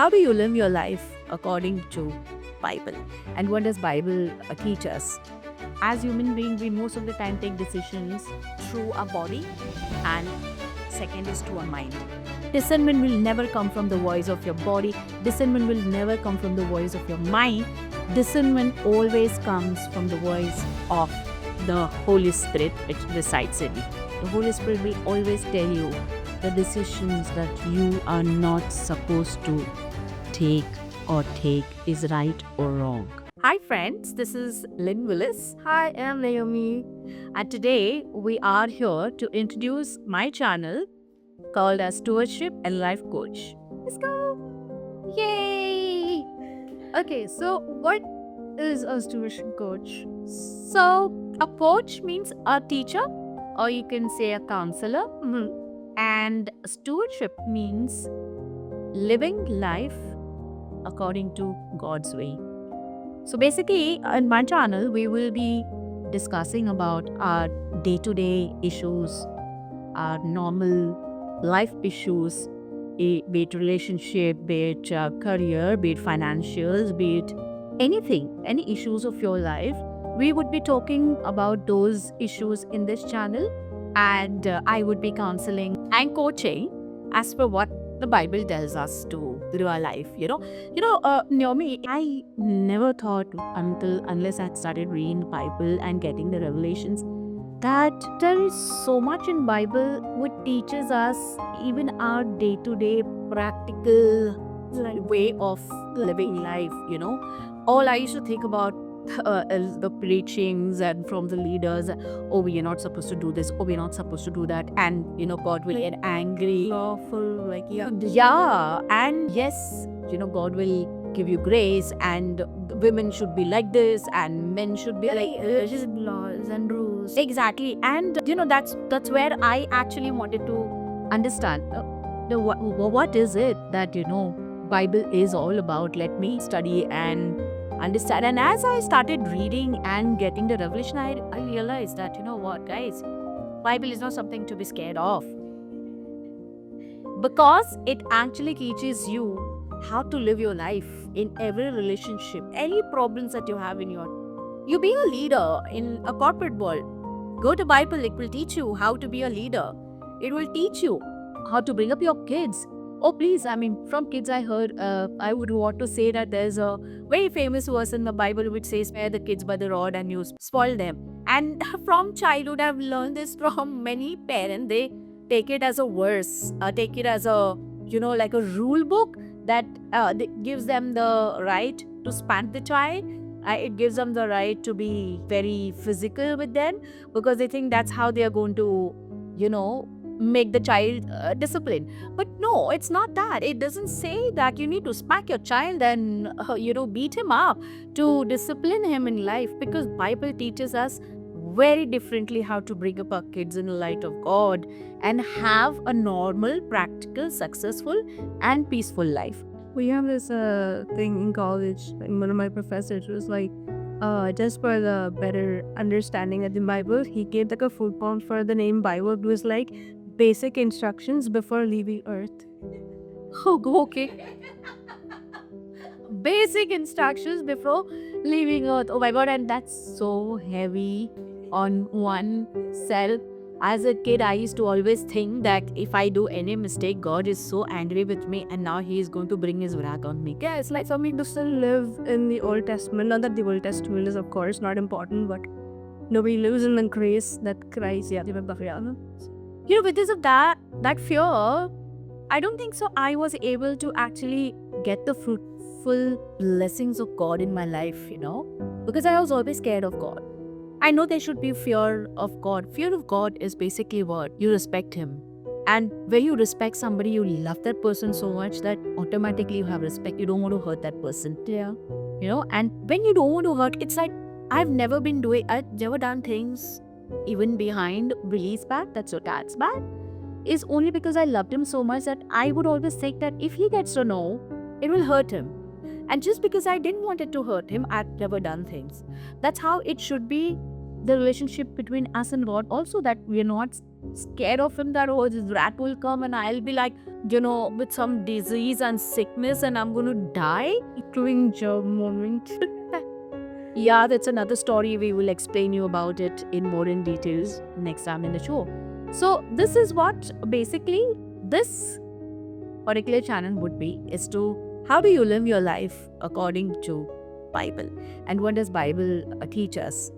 how do you live your life according to Bible? And what does Bible teach us? As human beings, we most of the time take decisions through our body, and second is through our mind. Discernment will never come from the voice of your body. Discernment will never come from the voice of your mind. Discernment always comes from the voice of the Holy Spirit which resides in you. The Holy Spirit will always tell you the decisions that you are not supposed to take is right or wrong. Hi friends, this is Lynn Willis. Hi, I'm Naomi. And today we are here to introduce my channel called as Stewardship and Life Coach. Let's go! Yay! Okay, so what is a stewardship coach? So a coach means a teacher, or you can say a counselor. And stewardship means living life according to God's way. So basically, in my channel, we will be discussing about our day-to-day issues, our normal life issues, be it relationship, be it career, be it financials, be it anything, any issues of your life. We would be talking about those issues in this channel, and I would be counseling and coaching as per what the Bible tells us to live our life. Naomi, I never thought unless I started reading the Bible and getting the revelations that there is so much in Bible which teaches us even our day-to-day practical way of living life. All I used to think about the preachings and from the leaders, oh, we are not supposed to do this, oh, we're not supposed to do that, and God will get angry. Lawful, And yes, God will give you grace, and women should be like this and men should be just laws and rules. exactly. And that's where I actually wanted to understand what is it that Bible is all about. Let me study and understand. And as I started reading and getting the revelation, I realized that what, guys, Bible is not something to be scared of, because it actually teaches you how to live your life in every relationship. Any problems that you have in you being a leader in a corporate world, go to Bible. It will teach you how to be a leader. It will teach you how to bring up your kids. Oh, please, from kids I heard, I would want to say that there's a very famous verse in the Bible which says, spare the kids by the rod and you spoil them. And from childhood, I've learned this from many parents. They take it as a verse, take it as a, like a rule book that gives them the right to spank the child. It gives them the right to be very physical with them, because they think that's how they are going to, make the child disciplined. But no, it's not that. It doesn't say that you need to smack your child and beat him up to discipline him in life, because Bible teaches us very differently how to bring up our kids in the light of God and have a normal, practical, successful and peaceful life. We have this thing in college, and one of my professors was like, just for the better understanding of the Bible, he gave like a full form for the name Bible. It was like basic instructions before leaving Earth. Oh, okay. Basic instructions before leaving Earth. Oh my God, and that's so heavy on one self. As a kid, I used to always think that if I do any mistake, God is so angry with me, and now He is going to bring His wrath on me. Yeah, it's like some people still live in the Old Testament. Not that the Old Testament is, of course, not important, but nobody lives in the grace that Christ, because of that fear, I don't think so I was able to actually get the fruitful blessings of God in my life, because I was always scared of God. I know there should be fear of God. Fear of God is basically what? You respect Him. And when you respect somebody, you love that person so much that automatically you have respect. You don't want to hurt that person. Yeah. And when you don't want to hurt, it's like, I've never done things even behind Billy's back, that's your dad's back, is only because I loved him so much that I would always think that if he gets to know, it will hurt him. And just because I didn't want it to hurt him, I've never done things. That's how it should be, the relationship between us and God also, that we are not scared of him that, oh, this rat will come and I'll be like, with some disease and sickness and I'm going to die. Including job moment. Yeah, that's another story. We will explain you about it in more in details next time in the show. So this is what basically this particular channel would be, is to how do you live your life according to Bible, and what does Bible teach us?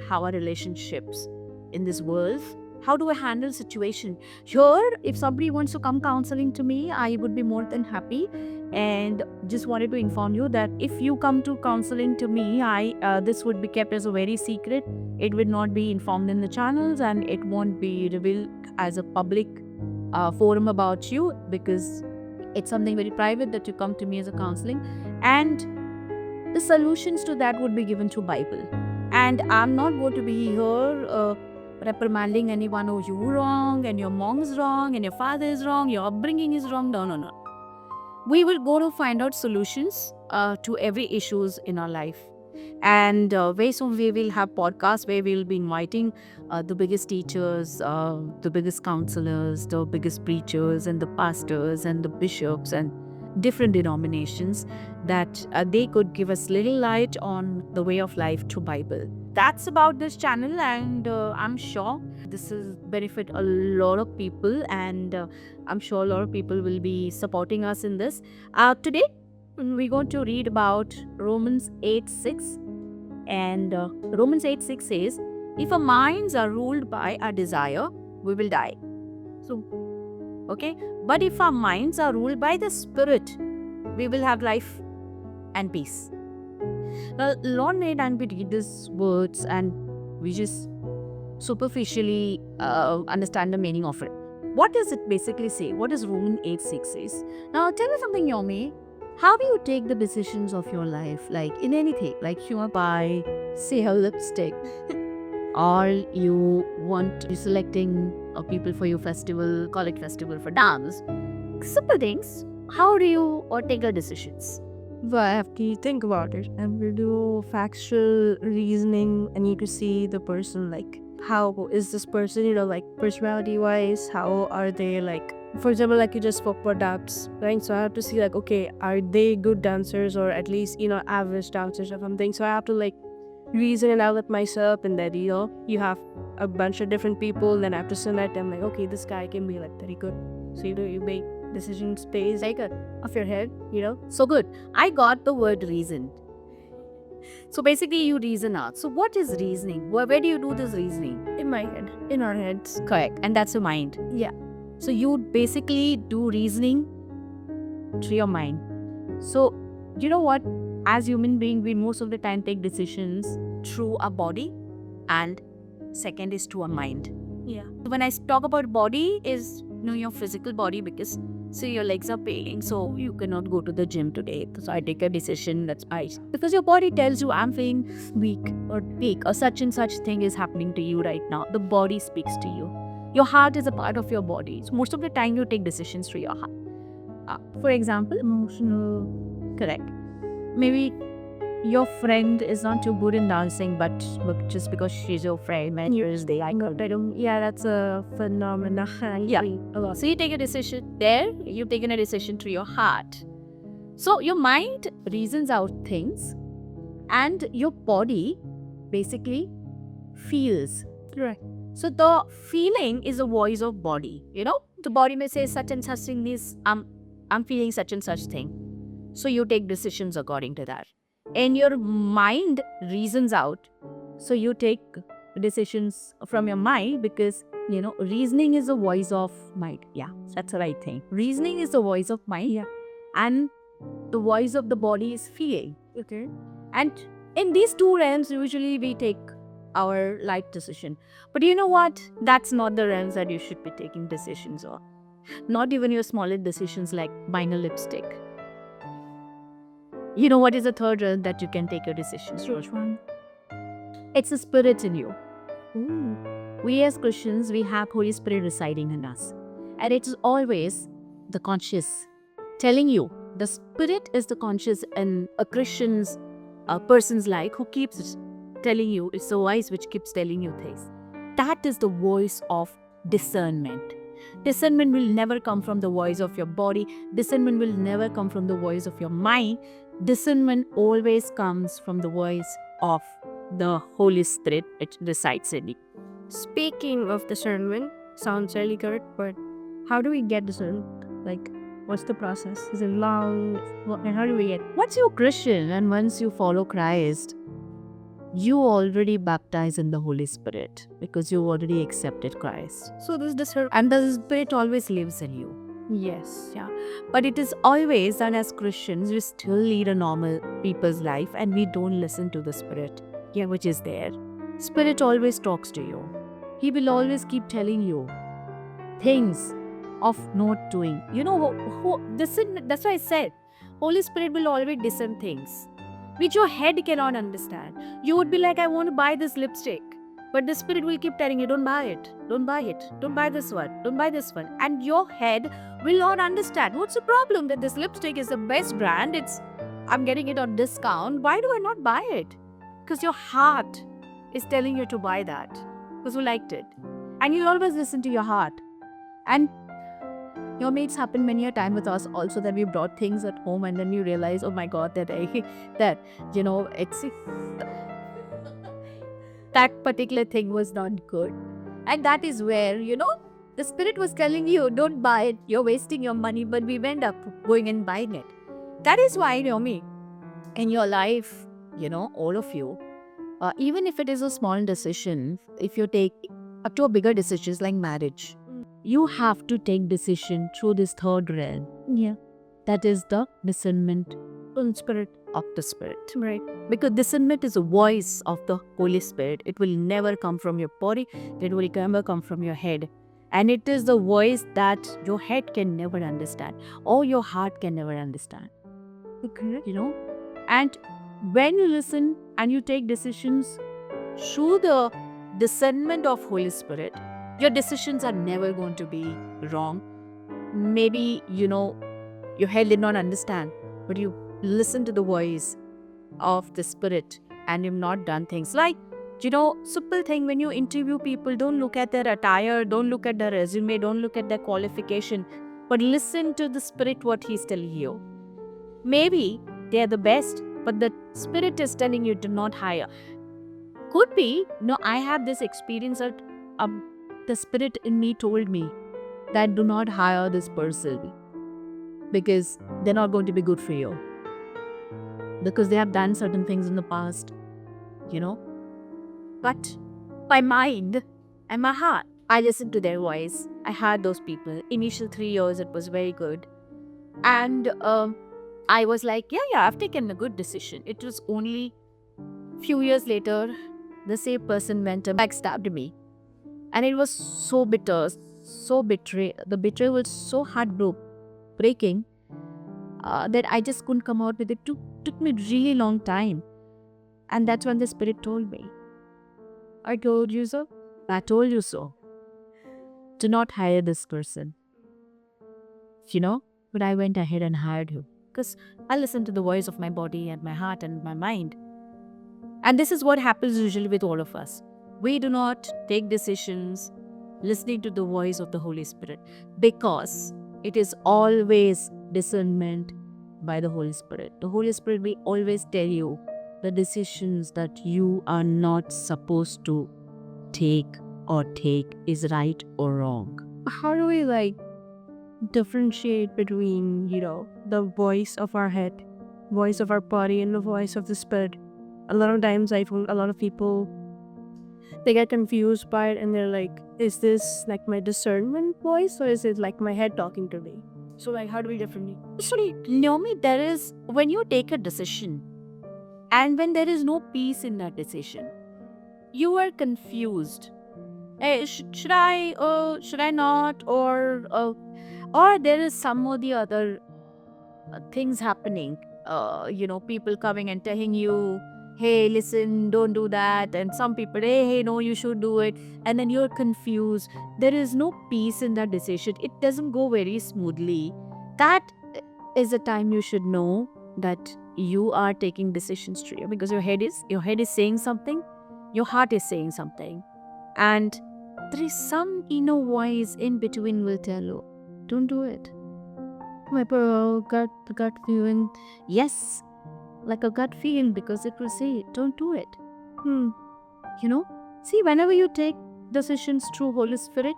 How are relationships in this world? How do I handle situation? Here, if somebody wants to come counseling to me, I would be more than happy. And just wanted to inform you that if you come to counseling to me, this would be kept as a very secret. It will not be informed in the channels, and it won't be revealed as a public forum about you, because it's something very private that you come to me as a counseling, and the solutions to that would be given to Bible. And I'm not going to be here reprimanding anyone. Oh, you wrong, and your mom is wrong, and your father is wrong, your upbringing is wrong. No. We will go to find out solutions to every issues in our life. And very soon we will have podcasts where we will be inviting the biggest teachers, the biggest counselors, the biggest preachers, and the pastors and the bishops and different denominations, that they could give us little light on the way of life through Bible. That's about this channel, and I'm sure this will benefit a lot of people, and I'm sure a lot of people will be supporting us in this. Today we're going to read about Romans 8:6, and Romans 8:6 says, if our minds are ruled by our desire, we will die. So, okay, but if our minds are ruled by the Spirit, we will have life and peace. Now, Lord made and we read these words and we just superficially understand the meaning of it. What does it basically say? What does Romans 8:6 says? Now, tell me something, Yomi. How do you take the decisions of your life, like in anything, like you want to buy, say, a lipstick, or you want to be selecting people for your festival, college festival for dance, simple things. How do you take the decisions? But I have to think about it and we do factual reasoning. I need to see the person, like how is this person, like personality wise, how are they, like for example, like you just spoke about dance, right? So I have to see like, okay, are they good dancers or at least average dancers or something? So I have to like reason it out with myself, and then you have a bunch of different people, then I have to select them like, okay, this guy can be like very good. So you make decisions based like of your head, So good. I got the word reason. So basically you reason out. So what is reasoning? Where do you do this reasoning? in my head, in our heads. Correct. And that's your mind. Yeah. So you basically do reasoning through your mind. So you know what? As human beings, we most of the time take decisions through our body, and second is through our mind. Yeah. When I talk about body, is your physical body, because say your legs are paining, so you cannot go to the gym today. So I take a decision, that's why. Because your body tells you I'm feeling weak or weak or such and such thing is happening to you right now. The body speaks to you. Your heart is a part of your body. So most of the time you take decisions through your heart. For example, emotional, correct. Maybe your friend is not too good in dancing, but just because she's your friend and yours, Yeah, that's a phenomenon. Yeah. So you take a decision there, you've taken a decision through your heart. So your mind reasons out things, and your body basically feels. Right. So the feeling is a voice of body. The body may say such and such thing is I'm feeling such and such thing. So you take decisions according to that. And your mind reasons out. So you take decisions from your mind, because reasoning is the voice of mind. Yeah, that's the right thing. Reasoning is the voice of mind. Yeah. And the voice of the body is feeling. Okay. And in these two realms, usually we take our life decision. But you know what? That's not the realms that you should be taking decisions on. Not even your smallest decisions like buying a lipstick. You know what is the third realm that you can take your decisions through? Which one? It's the spirit in you. Ooh. We as Christians, we have Holy Spirit residing in us. And it is always the conscious telling you. The spirit is the conscious in a Christian's, a person's life who keeps telling you. It's the voice which keeps telling you things. That is the voice of discernment. Discernment will never come from the voice of your body. Discernment will never come from the voice of your mind. Discernment always comes from the voice of the Holy Spirit which resides in you. Speaking of discernment, sounds really good, but how do we get discernment? Like, what's the process? Is it long? And how do we get? Once you're Christian and once you follow Christ, you already baptized in the Holy Spirit because you already accepted Christ. So this discernment. And the Spirit always lives in you. Yes. Yeah. But it is always that as Christians, we still lead a normal people's life and we don't listen to the Spirit, which is there. Spirit always talks to you. He will always keep telling you things of not doing. You know, that's why I said, Holy Spirit will always discern things which your head cannot understand. You would be like, I want to buy this lipstick. But the Spirit will keep telling you, don't buy it, don't buy it, don't buy this one, don't buy this one. And your head will not understand. What's the problem that this lipstick is the best brand? I'm getting it on discount. Why do I not buy it? Because your heart is telling you to buy that. Because you liked it. And you always listen to your heart. And your mates happen many a time with us also that we brought things at home and then we realize, oh my God, that that particular thing was not good. And that is where, the Spirit was telling you, don't buy it, you're wasting your money, but we end up going and buying it. That is why, me, in your life, all of you, even if it is a small decision, if you take up to a bigger decisions like marriage, you have to take decision through this third realm. Yeah. That is the discernment Spirit. of the Spirit. Right. Because discernment is a voice of the Holy Spirit. It will never come from your body. It will never come from your head. And it is the voice that your head can never understand or your heart can never understand. Okay. And when you listen and you take decisions through the discernment of Holy Spirit, your decisions are never going to be wrong. Maybe, your head did not understand, but you listen to the voice of the Spirit and you've not done things like, simple thing, when you interview people, don't look at their attire, don't look at their resume, don't look at their qualification, but listen to the Spirit, what He's telling you. Maybe they're the best, but the Spirit is telling you to not hire. Could be, I have this experience that the Spirit in me told me that do not hire this person because they're not going to be good for you. Because they have done certain things in the past, But my mind and my heart, I listened to their voice. I heard those people. Initial 3 years, it was very good. And I was like, yeah, I've taken a good decision. It was only few years later, the same person went and backstabbed me. And it was so bitter, so betrayal. The betrayal was so heartbreaking that I just couldn't come out with it. Took me really long time. And that's when the Spirit told me, I told you so. I told you so. Do not hire this person. But I went ahead and hired him. Because I listened to the voice of my body and my heart and my mind. And this is what happens usually with all of us. We do not take decisions listening to the voice of the Holy Spirit because it is always discernment by the Holy Spirit. The Holy Spirit will always tell you the decisions that you are not supposed to take is right or wrong. How do we differentiate between, the voice of our head, voice of our body, and the voice of the Spirit? A lot of times I find a lot of people, they get confused by it and they're like, is this like my discernment voice or is it like my head talking to me? So how do we differentiate? Actually, Naomi, there is, when you take a decision and when there is no peace in that decision, you are confused. Hey, should I not? Or there is some or the other things happening. People coming and telling you, hey, listen, don't do that. And some people, hey, no, you should do it. And then you're confused. There is no peace in that decision. It doesn't go very smoothly. That is the time you should know that you are taking decisions through you, because your head is saying something, your heart is saying something. And there is some inner voice in between will tell you, don't do it. My gut feeling, yes, like a gut feeling, because it will say, don't do it. Hmm. You know, see, whenever you take decisions through Holy Spirit,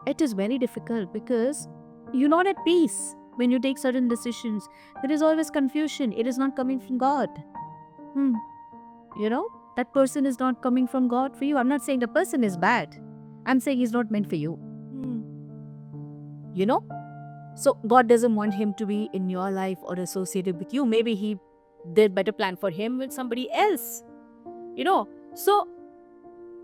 it is very difficult because you're not at peace when you take certain decisions. There is always confusion. It is not coming from God. Hmm. You know, that person is not coming from God for you. I'm not saying the person is bad. I'm saying he's not meant for you. Hmm. You know? So God doesn't want him to be in your life or associated with you. Maybe he did better plan for him with somebody else. You know? So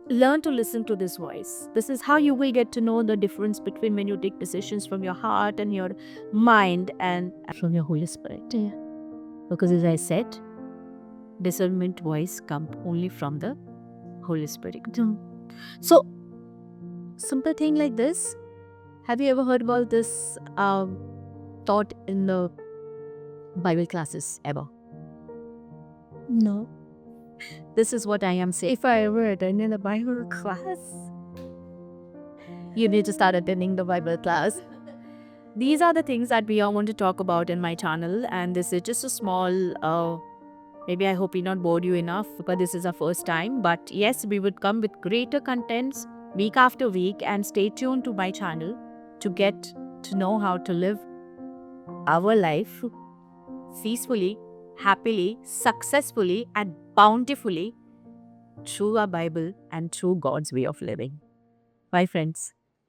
learn to listen to this voice. This is how you will get to know the difference between when you take decisions from your heart and your mind and from your Holy Spirit. Yeah. Because as I said, discernment voice comes only from the Holy Spirit. So, simple thing like this. Have you ever heard about this taught in the Bible classes ever? No. This is what I am saying. If I ever attended a Bible class, You need to start attending the Bible class. These are the things that we all want to talk about in my channel, and this is just a small. Maybe I hope we not bored you enough, but this is our first time. But yes, we would come with greater contents week after week, and stay tuned to my channel to get to know how to live our life peacefully, happily, successfully, and bountifully through our Bible and through God's way of living. Bye, friends.